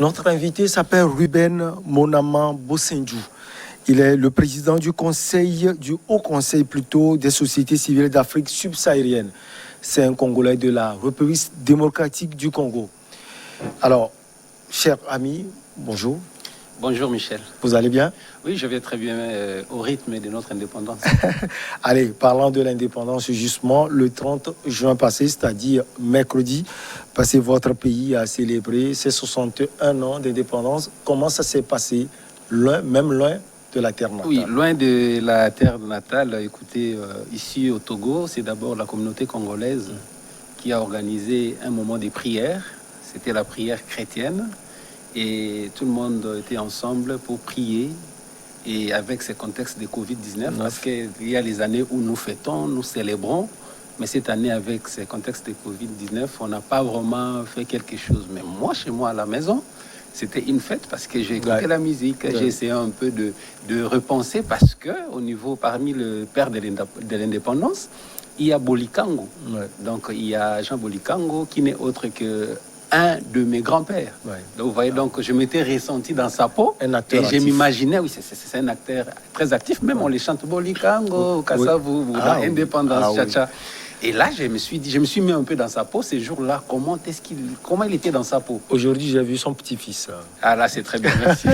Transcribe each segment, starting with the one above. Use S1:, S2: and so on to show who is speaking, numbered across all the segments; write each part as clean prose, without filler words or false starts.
S1: Notre invité s'appelle Ruben Monama Bossenjou. Il est le président du Haut Conseil plutôt des sociétés civiles d'Afrique subsaharienne. C'est un Congolais de la République démocratique du Congo. Alors, cher ami, bonjour.
S2: Bonjour Michel.
S1: Vous allez bien?
S2: Oui, je vais très bien au rythme de notre indépendance.
S1: Allez, parlant de l'indépendance, justement, le 30 juin passé, c'est-à-dire mercredi, passé, votre pays a célébré ses 61 ans d'indépendance. Comment ça s'est passé, loin de la terre natale?
S2: Oui, loin de la terre natale. Écoutez, ici au Togo, c'est d'abord la communauté congolaise qui a organisé un moment de prière. C'était la prière chrétienne. Et tout le monde était ensemble pour prier. Et avec ce contexte de Covid-19, parce qu'il y a les années où nous fêtons, nous célébrons. Mais cette année, avec ce contexte de Covid-19, on n'a pas vraiment fait quelque chose. Mais moi, chez moi, à la maison, c'était une fête parce que j'ai écouté la musique. J'ai essayé un peu de repenser parce que, au niveau, parmi le père de l'indépendance, il y a Bolikango. Donc, il y a Jean Bolikango qui n'est autre que un de mes grands-pères. Donc, vous voyez, donc, je m'étais ressenti dans sa peau.
S1: Un acteur
S2: et
S1: actif.
S2: Je m'imaginais, oui, c'est un acteur très actif. Même on les chante Bolikango, Kassavu, Indépendance, Tcha-Tcha. Et là, je me suis mis un peu dans sa peau ces jours-là. Comment il était dans sa peau?
S1: Aujourd'hui, j'ai vu son petit-fils.
S2: Ah là, c'est très bien, merci.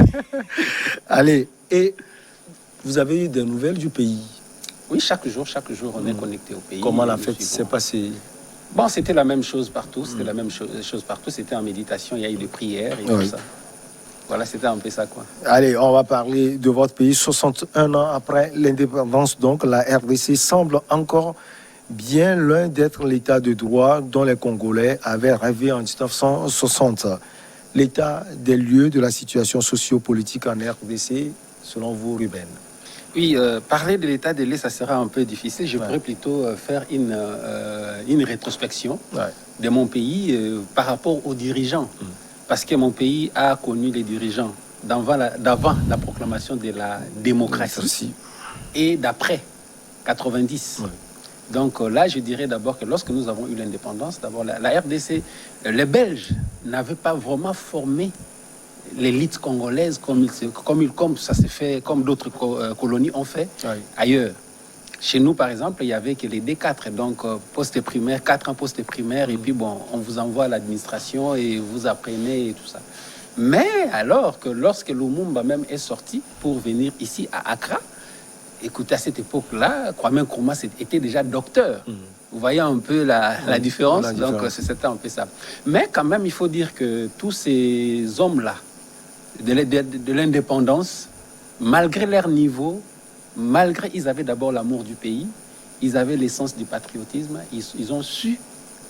S1: Allez, et vous avez eu des nouvelles du pays?
S2: Oui, chaque jour, on est connecté au pays.
S1: Comment la fête s'est passée?
S2: Bon, c'était la même chose partout. C'était la même chose partout. C'était en méditation. Il y a eu des prières et tout ça. Voilà, c'était un peu ça, quoi.
S1: Allez, on va parler de votre pays. 61 ans après l'indépendance, donc, la RDC semble encore bien loin d'être l'état de droit dont les Congolais avaient rêvé en 1960. L'état des lieux de la situation socio-politique en RDC, selon vous, Ruben?
S2: Oui, parler de l'état des lieux, ça sera un peu difficile. Je pourrais plutôt faire une rétrospection de mon pays par rapport aux dirigeants. Parce que mon pays a connu les dirigeants d'avant la proclamation de la démocratie et d'après 90. Donc là, je dirais d'abord que lorsque nous avons eu l'indépendance, d'abord la RDC, les Belges n'avaient pas vraiment formé l'élite congolaise comme ça s'est fait, comme d'autres colonies ont fait ailleurs. Chez nous, par exemple, il n'y avait que les D4, donc poste primaire, 4 ans poste primaire, et puis bon, on vous envoie à l'administration et vous apprenez et tout ça. Mais alors que lorsque Lumumba même est sorti pour venir ici à Accra, écoutez, à cette époque-là, Kwame Nkrumah était déjà docteur. Vous voyez un peu la différence, donc c'était un peu ça. Mais quand même, il faut dire que tous ces hommes-là, de l'indépendance, malgré leur niveau, ils avaient d'abord l'amour du pays, ils avaient l'essence du patriotisme, ils ont su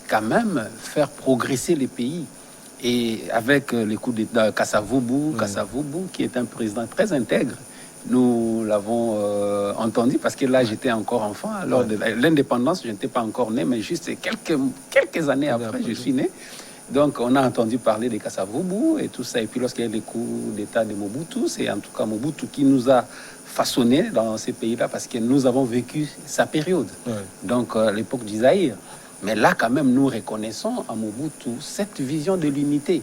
S2: quand même faire progresser les pays. Et avec les coups d'État Kassavubu, qui est un président très intègre, nous l'avons entendu parce que là, j'étais encore enfant. Alors, de l'indépendance, je n'étais pas encore né, mais juste quelques années après, je suis né. Donc, on a entendu parler de Kassavubu et tout ça. Et puis, lorsqu'il y a les coups d'État de Mobutu, c'est en tout cas Mobutu qui nous a façonnés dans ces pays-là parce que nous avons vécu sa période. Donc, l'époque du Zaïre. Mais là, quand même, nous reconnaissons à Mobutu cette vision de l'unité.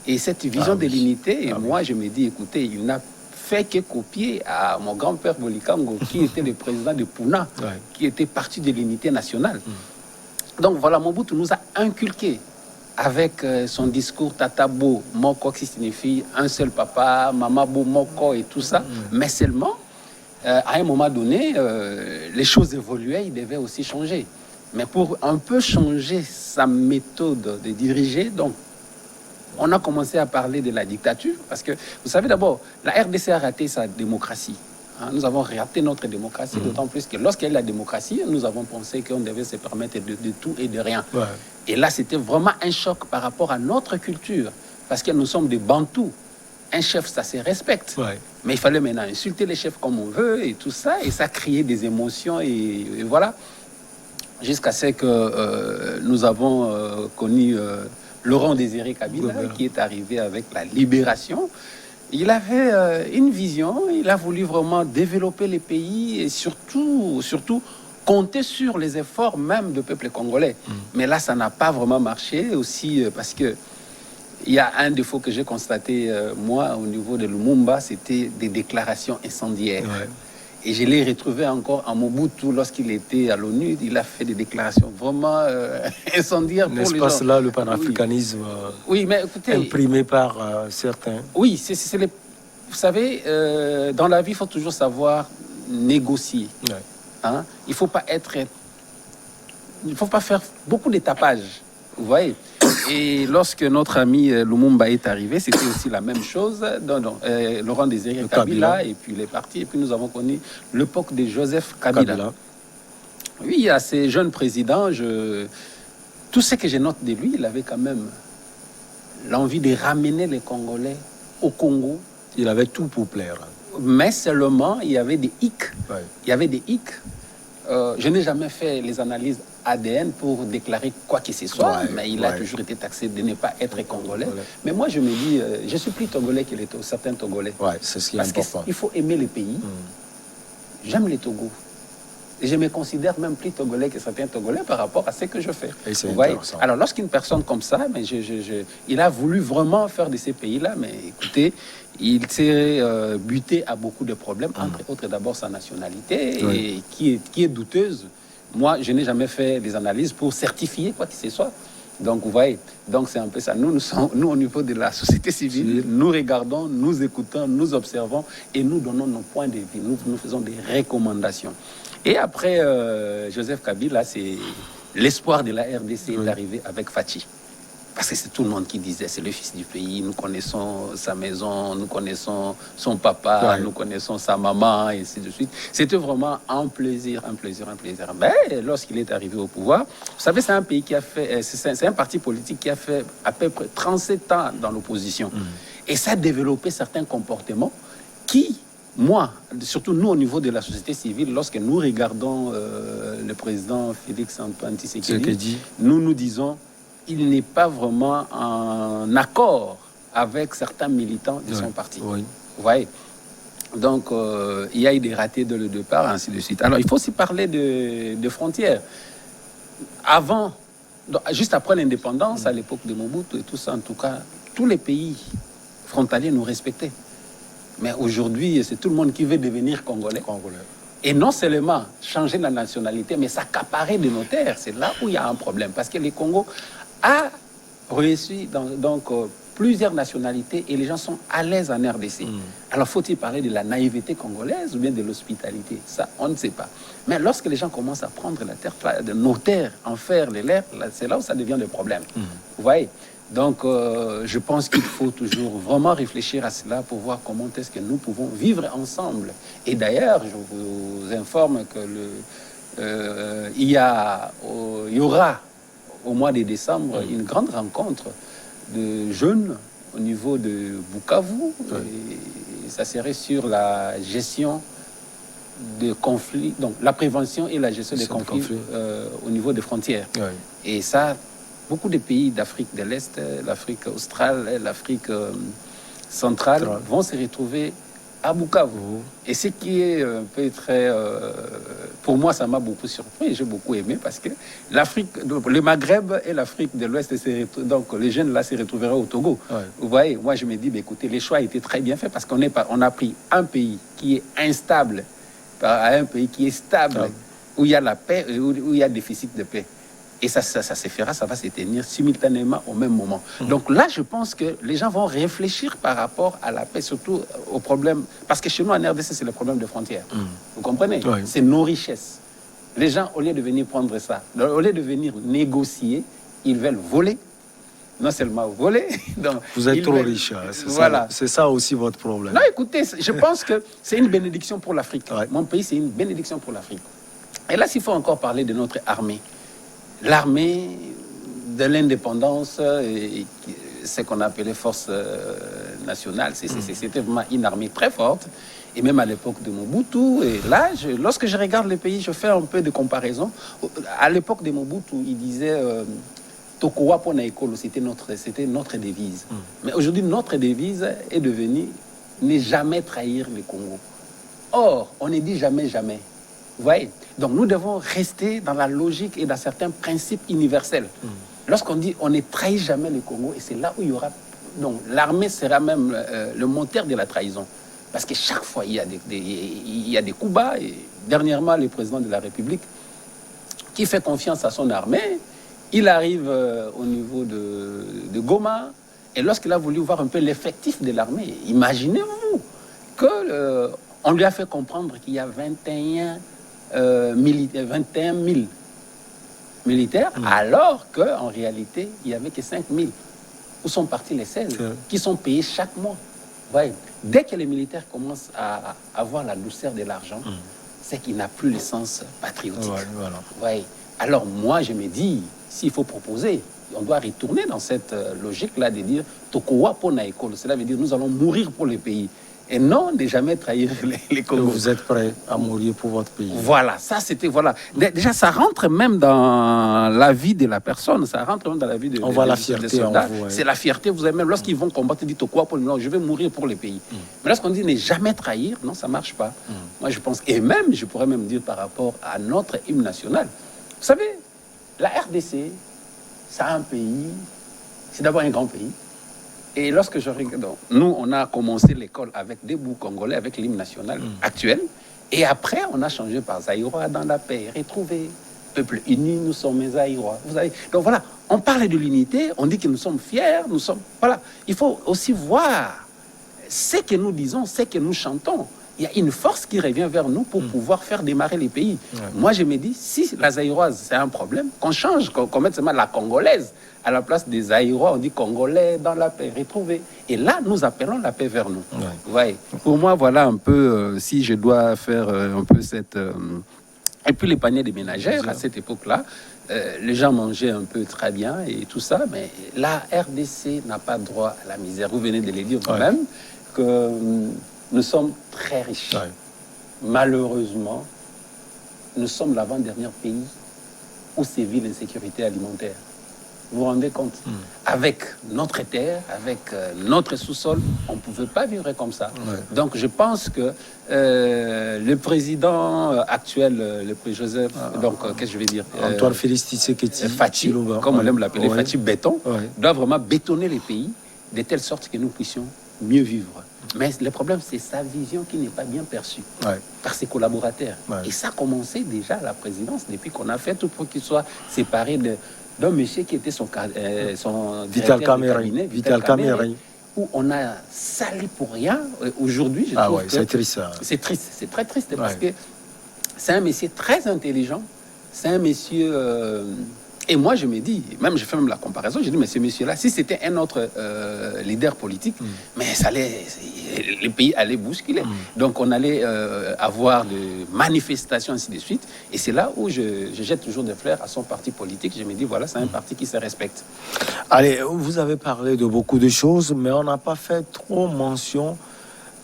S2: Et cette vision de l'unité, moi, je me dis, écoutez, il n'a fait que copier à mon grand-père Bolikango, qui était le président de Puna, qui était parti de l'unité nationale. Donc, voilà, Mobutu nous a inculqué avec son discours Tatabo, Moko, qui signifie un seul papa, Mamabo, Moko et tout ça. Mais seulement, à un moment donné, les choses évoluaient, il devait aussi changer. Mais pour un peu changer sa méthode de diriger, donc, on a commencé à parler de la dictature, parce que, vous savez d'abord, la RDC a raté sa démocratie. Nous avons raté notre démocratie, d'autant plus que lorsqu'il y a eu la démocratie, nous avons pensé qu'on devait se permettre de tout et de rien. Et là, c'était vraiment un choc par rapport à notre culture, parce que nous sommes des Bantous. Un chef, ça se respecte. Mais il fallait maintenant insulter les chefs comme on veut et tout ça, et ça créait des émotions, et voilà. Jusqu'à ce que nous avons connu Laurent Désiré Kabila, qui est arrivé avec la libération. Il avait une vision, il a voulu vraiment développer les pays et surtout compter sur les efforts même du peuple congolais. Mais là, ça n'a pas vraiment marché aussi parce que Il y a un défaut que j'ai constaté, moi, au niveau de Lumumba, c'était des déclarations incendiaires. Ouais. Et je l'ai retrouvé encore à Mobutu lorsqu'il était à l'ONU. Il a fait des déclarations vraiment incendiaires pour les gens.
S1: N'est-ce pas cela, le panafricanisme
S2: oui, mais écoutez,
S1: imprimé par certains?
S2: Oui, c'est les... Vous savez, dans la vie, il faut toujours savoir négocier. Ouais. Hein? Il ne faut pas faire beaucoup d'étapage. Vous voyez. Et lorsque notre ami Lumumba est arrivé, c'était aussi la même chose. Laurent Désiré Kabila, et puis les partis. Et puis nous avons connu l'époque de Joseph Kabila. Oui, il y a ces jeunes présidents. Tout ce que je note de lui, il avait quand même l'envie de ramener les Congolais au Congo.
S1: Il avait tout pour plaire.
S2: Mais seulement, il y avait des hicks. Ouais. Il y avait des hicks. Je n'ai jamais fait les analyses ADN pour déclarer quoi que ce soit, mais il a toujours été taxé de ne pas être congolais. Mais moi, je me dis, je suis plus togolais que certains togolais.
S1: Ouais, c'est ce qui est important.
S2: Parce qu'il faut aimer le pays. J'aime les Togos. Et je me considère même plus togolais que certains togolais par rapport à ce que je fais.
S1: Et c'est intéressant.
S2: Alors, lorsqu'une personne comme ça, mais il a voulu vraiment faire de ces pays-là, mais écoutez, il s'est buté à beaucoup de problèmes, entre autres d'abord sa nationalité, et qui est douteuse. Moi, je n'ai jamais fait des analyses pour certifier quoi que ce soit. Donc, vous voyez, donc c'est un peu ça. Nous, au niveau de la société civile, nous regardons, nous écoutons, nous observons et nous donnons nos points de vue. Nous faisons des recommandations. Et après, Joseph Kabila, c'est l'espoir de la RDC d'arriver avec Fachi. Parce que c'est tout le monde qui disait, c'est le fils du pays, nous connaissons sa maison, nous connaissons son papa, nous connaissons sa maman, et ainsi de suite. C'était vraiment un plaisir. Mais lorsqu'il est arrivé au pouvoir, vous savez, c'est un pays qui a fait, c'est un parti politique qui a fait à peu près 37 ans dans l'opposition. Et ça a développé certains comportements qui, moi, surtout nous au niveau de la société civile, lorsque nous regardons le président Félix-Antoine Tshisekedi, nous disons, il n'est pas vraiment en accord avec certains militants de son parti. Vous voyez. Donc, il y a eu des ratés dès le départ, ainsi de suite. Alors, il faut aussi parler de frontières. Avant, juste après l'indépendance, à l'époque de Mobutu et tout ça, en tout cas, tous les pays frontaliers nous respectaient. Mais aujourd'hui, c'est tout le monde qui veut devenir congolais. Et non seulement changer la nationalité, mais s'accaparer de nos terres. C'est là où il y a un problème. Parce que le Congo a réussi donc plusieurs nationalités et les gens sont à l'aise en RDC. Alors faut-il parler de la naïveté congolaise ou bien de l'hospitalité? Ça, on ne sait pas. Mais lorsque les gens commencent à prendre la terre, de nos terres, en faire les leurs, c'est là où ça devient le problème. Vous voyez? Donc, je pense qu'il faut toujours vraiment réfléchir à cela pour voir comment est-ce que nous pouvons vivre ensemble. Et d'ailleurs, je vous informe que il y aura au mois de décembre une grande rencontre de jeunes au niveau de Bukavu. Et ça serait sur la gestion des conflits, donc la prévention et la gestion des conflits au niveau des frontières. Et ça, beaucoup de pays d'Afrique de l'Est, l'Afrique australe, l'Afrique centrale vont se retrouver à Bukavu. Et ce qui est un peu très... pour moi, ça m'a beaucoup surpris. J'ai beaucoup aimé parce que l'Afrique, le Maghreb et l'Afrique de l'Ouest, donc les jeunes là se retrouveraient au Togo. Vous voyez, moi je me dis, bah, écoutez, les choix étaient très bien faits parce qu'on a pris un pays qui est instable à un pays qui est stable, où il y a la paix et où il y a déficit de paix. Et ça se fera, ça va se tenir simultanément au même moment. Donc là, je pense que les gens vont réfléchir par rapport à la paix, surtout au problème. Parce que chez nous, en RDC, c'est le problème de frontières. Vous comprenez? C'est nos richesses. Les gens, au lieu de venir prendre ça, au lieu de venir négocier, ils veulent voler. Non seulement voler. Donc,
S1: vous êtes trop riche. Voilà. C'est ça aussi votre problème.
S2: Non, écoutez, je pense que c'est une bénédiction pour l'Afrique. Mon pays, c'est une bénédiction pour l'Afrique. Et là, s'il faut encore parler de notre armée. L'armée de l'indépendance, ce qu'on appelait force nationale, c'était vraiment une armée très forte. Et même à l'époque de Mobutu, et là, lorsque je regarde les pays, je fais un peu de comparaison. À l'époque de Mobutu, il disait Tokowa Pona Ekolo, c'était notre devise. Mais aujourd'hui, notre devise est devenue ne jamais trahir le Congo. Or, on ne dit jamais, jamais. Vous voyez? Donc nous devons rester dans la logique et dans certains principes universels. Lorsqu'on dit on ne trahit jamais le Congo, et c'est là où il y aura donc l'armée sera même le moteur de la trahison. Parce que chaque fois, il y a des coups bas. Et dernièrement, le président de la République, qui fait confiance à son armée, il arrive au niveau de Goma. Et lorsqu'il a voulu voir un peu l'effectif de l'armée, imaginez-vous qu'on lui a fait comprendre qu'il y a 21 000 militaires, alors qu'en réalité, il n'y avait que 5 000. Où sont partis les 16 qui sont payés chaque mois? Ouais. Dès que les militaires commencent à avoir la douceur de l'argent, c'est qu'il n'a plus le sens patriotique. Ouais. Alors moi, je me dis, s'il faut proposer, on doit retourner dans cette logique-là de dire « Tokowa po na école ». Cela veut dire nous allons mourir pour le pays. Et non de jamais trahir les Congos.
S1: Vous êtes prêt à mourir pour votre pays.
S2: Voilà, ça c'était, voilà. Déjà, ça rentre même dans la vie de la personne, ça rentre même dans la vie
S1: on voit la fierté en vous.
S2: C'est la fierté, vous avez même, lorsqu'ils vont combattre, ils disent quoi pour non, je vais mourir pour le pays. Mais lorsqu'on dit ne jamais trahir, non, ça ne marche pas. Moi, je pense, et même, je pourrais même dire par rapport à notre hymne national. Vous savez, la RDC, c'est un pays, c'est d'abord un grand pays. Et lorsque je regarde, nous, on a commencé l'école avec des bouts congolais, avec l'hymne national actuel. Et après, on a changé par Zaïrois dans la paix, retrouvé. Peuple uni, nous sommes mes Zaïrois. Vous savez, donc voilà, on parle de l'unité, on dit que nous sommes fiers, nous sommes... Voilà, il faut aussi voir ce que nous disons, ce que nous chantons. Il y a une force qui revient vers nous pour pouvoir faire démarrer les pays. Moi, je me dis, si la Zaïroise, c'est un problème, qu'on change, qu'on mette seulement la Congolaise à la place des Zaïrois, on dit Congolais dans la paix, retrouver. Et là, nous appelons la paix vers nous. Ouais. Pour moi, voilà un peu, si je dois faire un peu cette... Et puis les paniers des ménagères, à cette époque-là, les gens mangeaient un peu très bien et tout ça, mais la RDC n'a pas droit à la misère. Vous venez de le dire vous-même, que nous sommes très riches. Malheureusement, nous sommes l'avant-dernier pays où sévit l'insécurité alimentaire. Vous vous rendez compte? Avec notre terre, avec notre sous-sol, on ne pouvait pas vivre comme ça. Donc je pense que le président actuel, le président Joseph, donc qu'est-ce que je vais dire,
S1: Antoine Félix Tshisekedi
S2: Fachi, comme on aime l'appeler, Fachi Béton, doit vraiment bétonner les pays de telle sorte que nous puissions mieux vivre. Mais le problème, c'est sa vision qui n'est pas bien perçue par ses collaborateurs. Et ça a commencé déjà à la présidence, depuis qu'on a fait tout pour qu'il soit séparé d'un monsieur qui était son
S1: Vital Kamerhe, Vital Kamerhe,
S2: où on a sali pour rien. Aujourd'hui, je trouve que
S1: c'est triste.
S2: C'est triste, c'est très triste parce que c'est un monsieur très intelligent, c'est un monsieur... et moi, je me dis, même je fais même la comparaison, je dis, mais ce monsieur-là, si c'était un autre leader politique, mais ça allait, le pays allait bousculer. Donc, on allait avoir des manifestations, ainsi de suite. Et c'est là où je jette toujours des fleurs à son parti politique. Je me dis, voilà, c'est un parti qui se respecte.
S1: Allez, vous avez parlé de beaucoup de choses, mais on n'a pas fait trop mention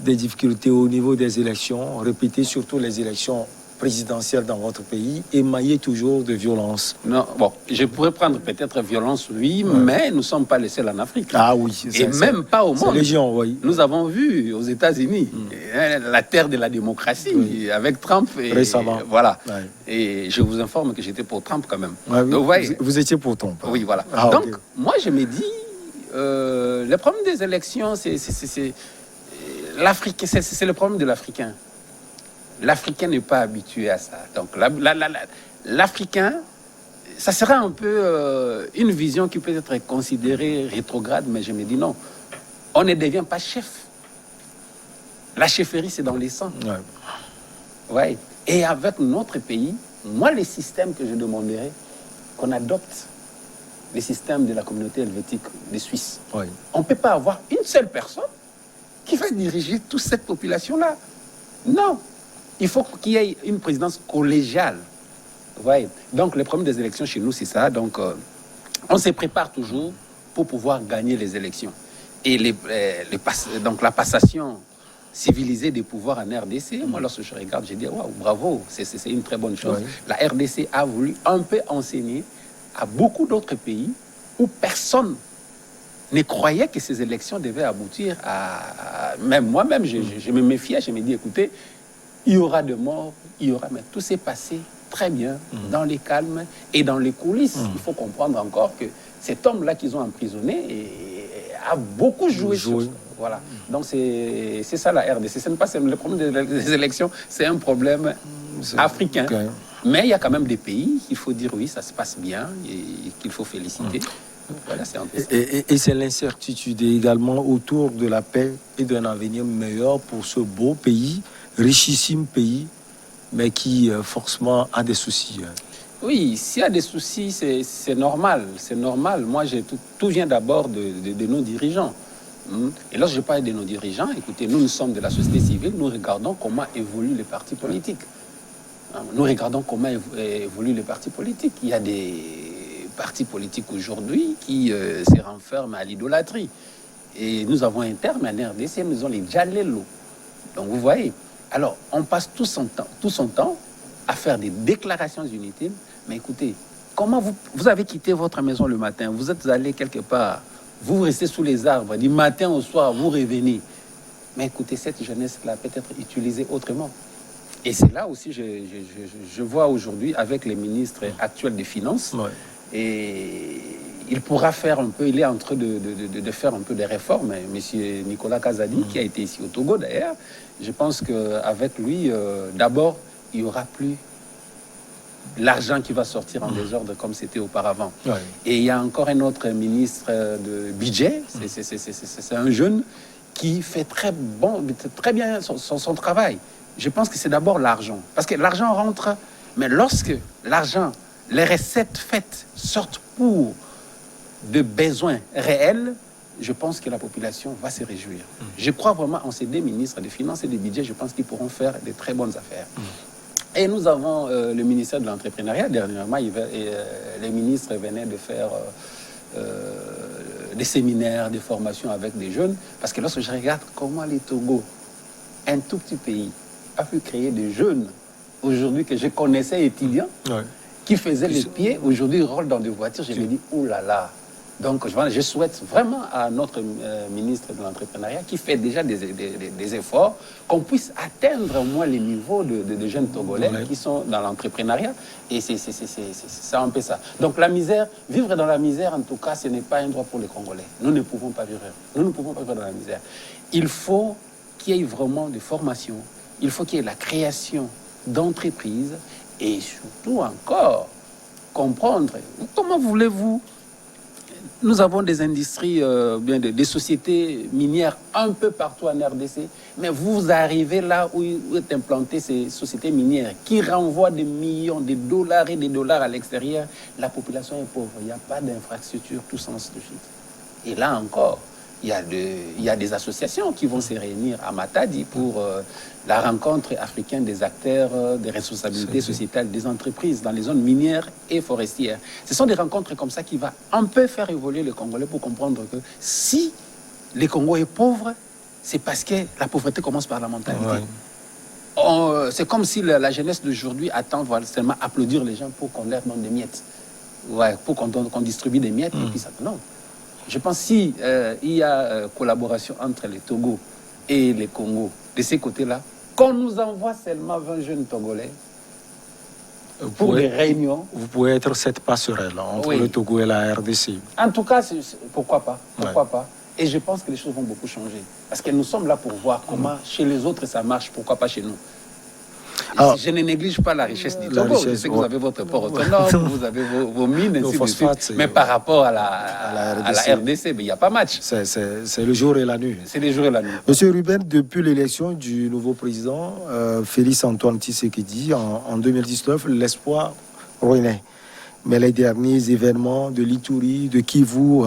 S1: des difficultés au niveau des élections, répétées surtout les élections présidentielle dans votre pays, émaillé toujours de violence.
S2: Non, bon, je pourrais prendre peut-être violence, oui, mais nous ne sommes pas les seuls en Afrique.
S1: Ah oui.
S2: Et même pas au monde.
S1: Légion, oui.
S2: Nous avons vu aux États-Unis la terre de la démocratie avec Trump. Et,
S1: récemment.
S2: Voilà. Et je vous informe que j'étais pour Trump quand même.
S1: Donc, vous étiez pour Trump.
S2: Oui, voilà. Donc, moi, je me dis, le problème des élections, c'est l'Afrique, c'est le problème de l'Africain. L'Africain n'est pas habitué à ça. Donc, l'Africain, ça sera un peu une vision qui peut être considérée rétrograde, mais je me dis non. On ne devient pas chef. La chefferie, c'est dans les sangs. Ouais. Et avec notre pays, moi, les systèmes que je demanderais, qu'on adopte les systèmes de la communauté helvétique des Suisses. On ne peut pas avoir une seule personne qui va diriger toute cette population-là. Non. Il faut qu'il y ait une présidence collégiale. Ouais. Donc, le problème des élections chez nous, c'est ça. Donc, on se prépare toujours pour pouvoir gagner les élections. Et donc, la passation civilisée des pouvoirs en RDC, moi, lorsque je regarde, je dis, waouh, bravo, c'est une très bonne chose. La RDC a voulu un peu enseigner à beaucoup d'autres pays où personne ne croyait que ces élections devaient aboutir à... Même moi-même, je me méfiais, je me dis, écoutez, il y aura de morts, il y aura... Mais tout s'est passé très bien, dans les calmes et dans les coulisses. Il faut comprendre encore que cet homme-là qu'ils ont emprisonné a beaucoup joué sur ça. Voilà. Donc c'est ça la RDC. Ce n'est pas le problème des élections, c'est un problème africain. Okay. Mais il y a quand même des pays, il faut dire oui, ça se passe bien et qu'il faut féliciter. Voilà, c'est un peu ça.
S1: Et c'est l'incertitude également autour de la paix et d'un avenir meilleur pour ce beau pays, richissime pays, mais qui forcément a des soucis.
S2: Oui, s'il y a des soucis, c'est normal. C'est normal. Moi, tout vient d'abord de nos dirigeants. Et lorsque je parle de nos dirigeants, écoutez, nous sommes de la société civile, nous regardons comment évoluent les partis politiques. Nous regardons comment évoluent les partis politiques. Il y a des partis politiques aujourd'hui qui se renferment à l'idolâtrie. Et nous avons un terme en RDC, nous avons les Djalelo. Donc vous voyez, alors on passe tout son temps à faire des déclarations inutiles. Mais écoutez, comment vous avez quitté votre maison le matin, vous êtes allé quelque part, vous restez sous les arbres, du matin au soir, vous revenez. Mais écoutez, cette jeunesse-là peut être utilisée autrement. Et c'est là aussi, je vois aujourd'hui avec les ministres actuels des Finances, et il pourra faire un peu, il est en train de faire un peu des réformes. Monsieur Nicolas Kazadi, qui a été ici au Togo d'ailleurs, je pense qu'avec lui, d'abord, il n'y aura plus l'argent qui va sortir en désordre comme c'était auparavant. Et il y a encore un autre ministre de budget, c'est un jeune qui fait très bien son travail. Je pense que c'est d'abord l'argent. Parce que l'argent rentre, mais lorsque l'argent, les recettes faites sortent pour de besoins réels, je pense que la population va se réjouir. Je crois vraiment en ces deux ministres des Finances et du Budget, je pense qu'ils pourront faire de très bonnes affaires. Et nous avons le ministère de l'Entrepreneuriat. Dernièrement, les ministres venaient de faire des séminaires, des formations avec des jeunes. Parce que lorsque je regarde comment les Togo, un tout petit pays, a pu créer des jeunes, aujourd'hui que je connaissais étudiants, qui faisaient les pieds, aujourd'hui roulent dans des voitures, je me dis, oh là là. Donc je souhaite vraiment à notre ministre de l'Entrepreneuriat qui fait déjà des efforts, qu'on puisse atteindre au moins les niveaux de jeunes Togolais qui sont dans l'entrepreneuriat. Et c'est un peu ça. Donc la misère, vivre dans la misère, en tout cas, ce n'est pas un droit pour les Congolais. Nous ne pouvons pas vivre. Nous ne pouvons pas vivre dans la misère. Il faut qu'il y ait vraiment des formations. Il faut qu'il y ait la création d'entreprises et surtout encore comprendre comment voulez-vous. Nous avons des industries, des sociétés minières un peu partout en RDC, mais vous arrivez là où est implantées ces sociétés minières qui renvoient des millions de dollars et des dollars à l'extérieur. La population est pauvre, il n'y a pas d'infrastructure, tout sens de suite. Et là encore, il y a des associations qui vont se réunir à Matadi pour la rencontre africaine des acteurs des responsabilités sociétales des entreprises dans les zones minières et forestières. Ce sont des rencontres comme ça qui vont un peu faire évoluer les Congolais pour comprendre que si les Congos est pauvre, c'est parce que la pauvreté commence par la mentalité. C'est comme si la jeunesse d'aujourd'hui attend seulement applaudir les gens pour qu'on leur donne des miettes. Pour qu'on distribue des miettes et puis ça. Non. Je pense qu'il y a collaboration entre les Togo et les Congo, de ces côtés-là, qu'on nous envoie seulement 20 jeunes Togolais pour des réunions.
S1: Vous pouvez être cette passerelle entre le Togo et la RDC.
S2: En tout cas, pourquoi pas, pourquoi pas. Et je pense que les choses vont beaucoup changer. Parce que nous sommes là pour voir comment chez les autres ça marche, pourquoi pas chez nous. Alors, je ne néglige pas la richesse du Togo. Je sais que vous avez votre port autonome, vous avez vos mines, ainsi de suite. Mais par rapport à la RDC, il n'y a pas match.
S1: C'est le jour et la nuit.
S2: C'est le jour et la nuit.
S1: Monsieur Ruben, depuis l'élection du nouveau président, Félix Antoine Tshisekedi, en 2019, l'espoir renaît. Mais les derniers événements de l'Ituri, de Kivu,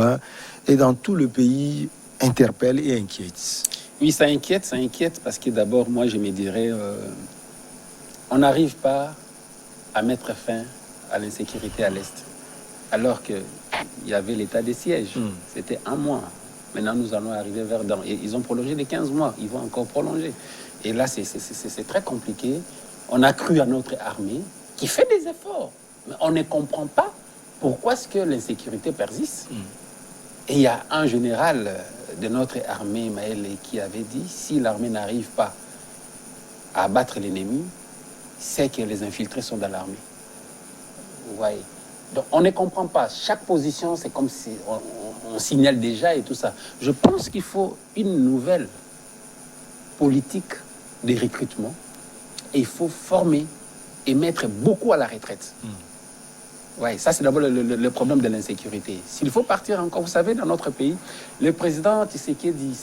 S1: et dans tout le pays interpellent et inquiètent.
S2: Oui, ça inquiète parce que d'abord, moi, je me dirais... on n'arrive pas à mettre fin à l'insécurité à l'Est. Alors qu'il y avait l'état des sièges. C'était 1 mois. Maintenant, nous allons arriver vers... Ils ont prolongé les 15 mois. Ils vont encore prolonger. Et là, c'est très compliqué. On a cru à notre armée qui fait des efforts. Mais on ne comprend pas pourquoi est-ce que l'insécurité persiste. Et il y a un général de notre armée, Maël, qui avait dit, si l'armée n'arrive pas à abattre l'ennemi, c'est que les infiltrés sont dans l'armée. Vous voyez. Donc, on ne comprend pas. Chaque position, c'est comme si on signale déjà et tout ça. Je pense qu'il faut une nouvelle politique de recrutement et il faut former et mettre beaucoup à la retraite. Ouais, ça, c'est d'abord le problème de l'insécurité. S'il faut partir encore, vous savez, dans notre pays, le président Tshisekedi,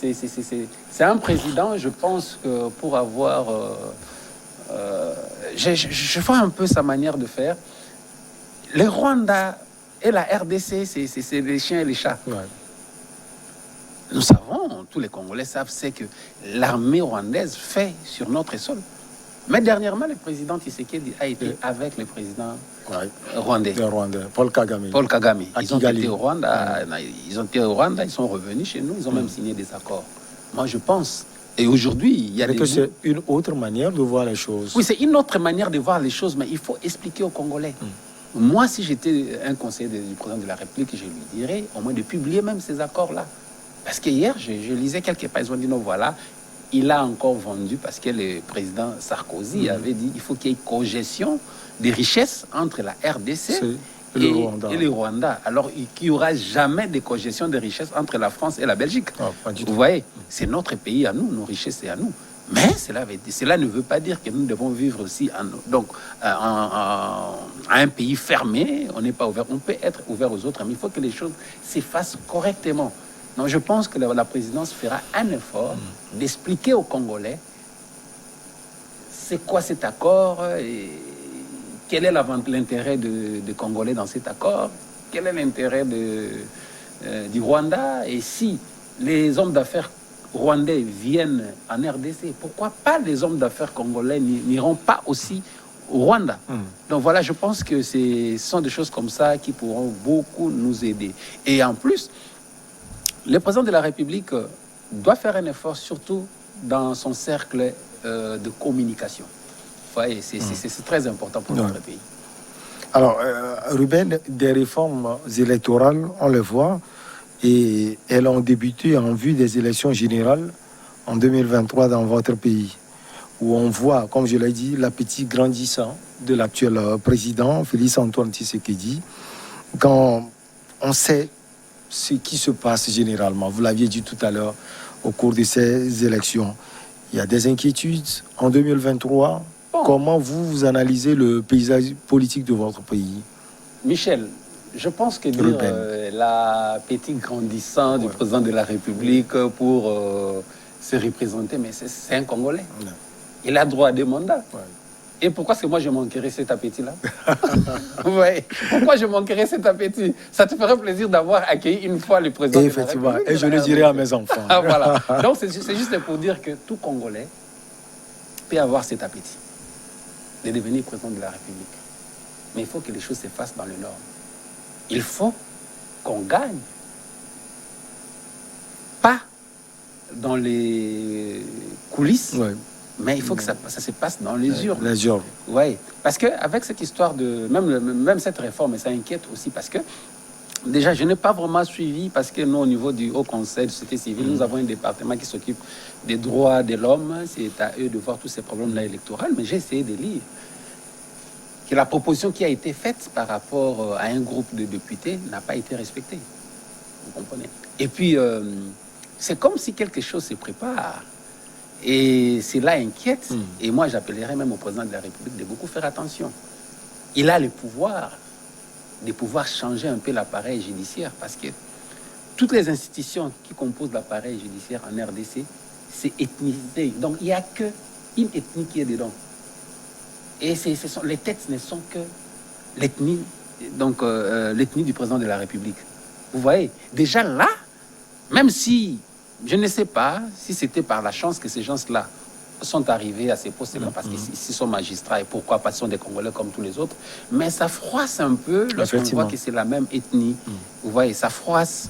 S2: c'est un président, je pense que pour avoir... je vois un peu sa manière de faire. Le Rwanda et la RDC, c'est les chiens et les chats. Ouais. Nous savons, tous les Congolais savent, c'est que l'armée rwandaise fait sur notre sol. Mais dernièrement, le président Tshisekedi a été avec le président rwandais.
S1: Paul Kagame.
S2: Paul Kagame. Ils ont été au Rwanda, ils sont revenus chez nous, ils ont même signé des accords. Moi, je pense... Et aujourd'hui, il y a
S1: que c'est une autre manière de voir les choses.
S2: Oui, c'est une autre manière de voir les choses, mais il faut expliquer aux Congolais. Moi, si j'étais un conseiller du président de la République, je lui dirais au moins de publier même ces accords-là. Parce que hier, je lisais quelque part, ils ont dit non, voilà, il a encore vendu parce que le président Sarkozy avait dit il faut qu'il y ait cogestion des richesses entre la RDC et le Rwanda. Alors, il n'y aura jamais de cogestion des richesses entre la France et la Belgique. Vous voyez, c'est notre pays à nous, nos richesses c'est à nous. Mais cela ne veut pas dire que nous devons vivre aussi à un pays fermé. On n'est pas ouvert. On peut être ouvert aux autres, mais il faut que les choses s'effacent correctement. Donc, je pense que la présidence fera un effort d'expliquer aux Congolais c'est quoi cet accord et quel est l'intérêt des Congolais dans cet accord, quel est l'intérêt du Rwanda, et si les hommes d'affaires rwandais viennent en RDC, pourquoi pas les hommes d'affaires congolais n'iront pas aussi au Rwanda? Donc voilà, je pense que ce sont des choses comme ça qui pourront beaucoup nous aider. Et en plus, le président de la République doit faire un effort, surtout dans son cercle de communication. Ouais, c'est très important pour notre pays.
S1: Alors, Ruben, des réformes électorales, on le voit, et elles ont débuté en vue des élections générales en 2023 dans votre pays, où on voit, comme je l'ai dit, l'appétit grandissant de l'actuel président, Félix-Antoine Tshisekedi, quand on sait ce qui se passe généralement. Vous l'aviez dit tout à l'heure, au cours de ces élections, il y a des inquiétudes en 2023. Comment vous analysez le paysage politique de votre pays?
S2: Michel, je pense que dire l'appétit grandissant du président de la République pour se représenter, mais c'est un Congolais. Non. Il a droit à des mandats. Ouais. Et pourquoi est-ce que moi je manquerais cet appétit-là? Ouais. Pourquoi je manquerais cet appétit? Ça te ferait plaisir d'avoir accueilli une fois le président de la République.
S1: Et je le dirai à mes enfants.
S2: Voilà. Donc c'est juste pour dire que tout Congolais peut avoir cet appétit de devenir président de la République. Mais il faut que les choses se fassent dans le Nord. Il faut qu'on gagne. Pas dans les coulisses, mais il faut que ça se passe dans les urnes.
S1: Les urnes.
S2: Oui, parce qu'avec cette histoire de... Même cette réforme, ça inquiète aussi parce que déjà, je n'ai pas vraiment suivi parce que nous, au niveau du Haut Conseil de société civile, nous avons un département qui s'occupe des droits de l'homme. C'est à eux de voir tous ces problèmes-là électoraux. Mais j'ai essayé de lire que la proposition qui a été faite par rapport à un groupe de députés n'a pas été respectée. Vous comprenez? Et puis, c'est comme si quelque chose se prépare. Et cela inquiète. Et moi, j'appellerais même au président de la République de beaucoup faire attention. Il a le pouvoir de pouvoir changer un peu l'appareil judiciaire parce que toutes les institutions qui composent l'appareil judiciaire en RDC, c'est ethnisé. Donc, il n'y a qu'une ethnie qui est dedans. Et les têtes ne sont que l'ethnie, donc l'ethnie du président de la République. Vous voyez, déjà là, même si, je ne sais pas si c'était par la chance que ces gens-là sont arrivés à ces postes-là, parce qu'ils sont magistrats et pourquoi pas, ils sont des Congolais comme tous les autres, mais ça froisse un peu lorsqu'on voit que c'est la même ethnie. Vous voyez, ça froisse.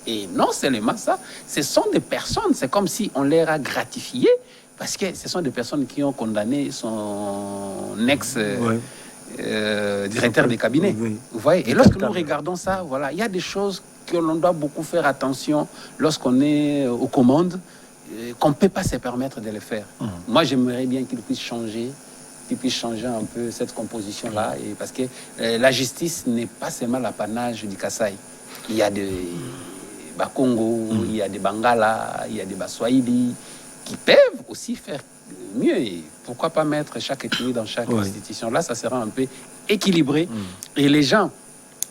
S2: Et non seulement ça, ce sont des personnes, c'est comme si on les a gratifiées, parce que ce sont des personnes qui ont condamné son ex-directeur de cabinet. Vous voyez, et lorsque nous regardons ça, voilà, il y a des choses que l'on doit beaucoup faire attention lorsqu'on est aux commandes, qu'on ne peut pas se permettre de le faire. Moi, j'aimerais bien qu'il puisse changer qui puisse changer un peu cette composition-là. Et parce que la justice n'est pas seulement l'apanage du Kasaï. Il y a des Bakongo, il y a des Bangala, il y a des Baswahili qui peuvent aussi faire mieux. Et pourquoi pas mettre chaque ethnie dans chaque institution? Là, ça sera un peu équilibré. Et les gens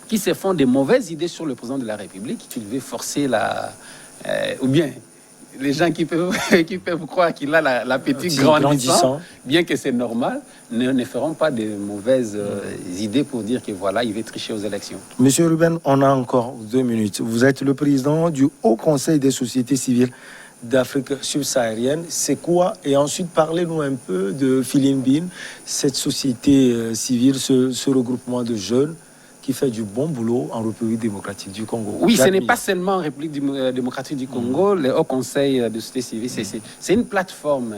S2: qui se font des mauvaises idées sur le président de la République, qui veut forcer la... ou bien les gens qui peuvent croire qu'il a l'appétit grandissant, bien que c'est normal, ne feront pas de mauvaises idées pour dire que voilà, il veut tricher aux élections.
S1: Monsieur Ruben, on a encore 2 minutes. Vous êtes le président du Haut Conseil des sociétés civiles d'Afrique subsaharienne. C'est quoi? Et ensuite, parlez-nous un peu de Filinbin, cette société civile, ce regroupement de jeunes qui fait du bon boulot en République démocratique du Congo.
S2: Oui, ce n'est pas seulement en République démocratique du Congo. Le Haut Conseil de société civile, c'est une plateforme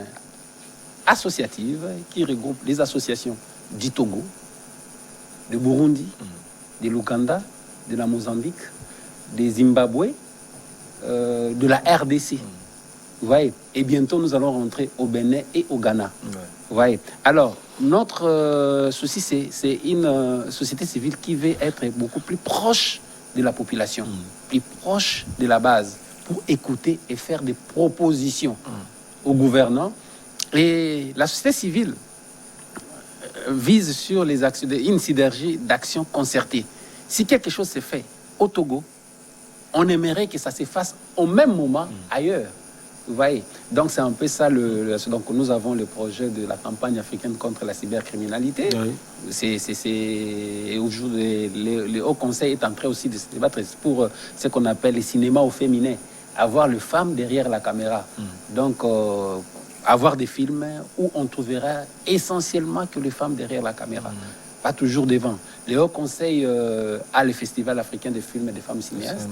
S2: associative qui regroupe les associations du Togo, de Burundi, de l'Ouganda, de la Mozambique, des Zimbabwe, de la RDC. Vous voyez, et bientôt nous allons rentrer au Bénin et au Ghana. Vous voyez. Alors, notre souci, c'est une société civile qui veut être beaucoup plus proche de la population, plus proche de la base, pour écouter et faire des propositions aux gouvernants. Et la société civile vise sur les actions, une synergie d'actions concertées. Si quelque chose se fait au Togo, on aimerait que ça se fasse au même moment ailleurs. Vous voyez, donc c'est un peu ça. Donc nous avons le projet de la campagne africaine contre la cybercriminalité. Aujourd'hui, le Haut Conseil est en train aussi de se débattre pour ce qu'on appelle les cinémas au féminin, avoir les femmes derrière la caméra. Donc avoir des films où on trouvera essentiellement que les femmes derrière la caméra, pas toujours devant. Le Haut Conseil a le Festival africain des films et des femmes cinéastes.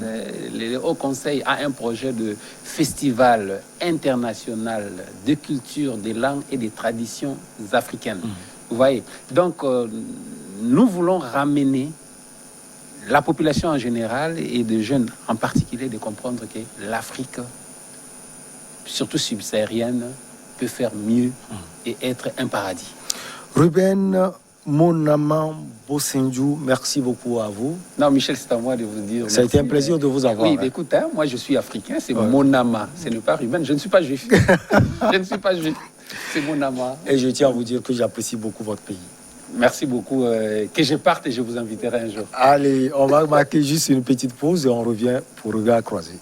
S2: Le Haut Conseil a un projet de festival international de culture, des langues et des traditions africaines. Vous voyez. Donc, nous voulons ramener la population en général et des jeunes en particulier de comprendre que l'Afrique, surtout subsaharienne, peut faire mieux et être un paradis.
S1: Ruben Monama Bossendiou, merci beaucoup à vous.
S2: Non, Michel, c'est à moi de vous dire.
S1: Ça a été un plaisir de vous avoir.
S2: Oui, écoute, moi je suis africain, c'est Monama, ce n'est pas Ruben, je ne suis pas juif. Je ne suis pas juif, c'est Monama.
S1: Et je tiens à vous dire que j'apprécie beaucoup votre pays.
S2: Merci beaucoup. Que je parte et je vous inviterai un jour.
S1: Allez, on va marquer juste une petite pause et on revient pour Regard Croisé.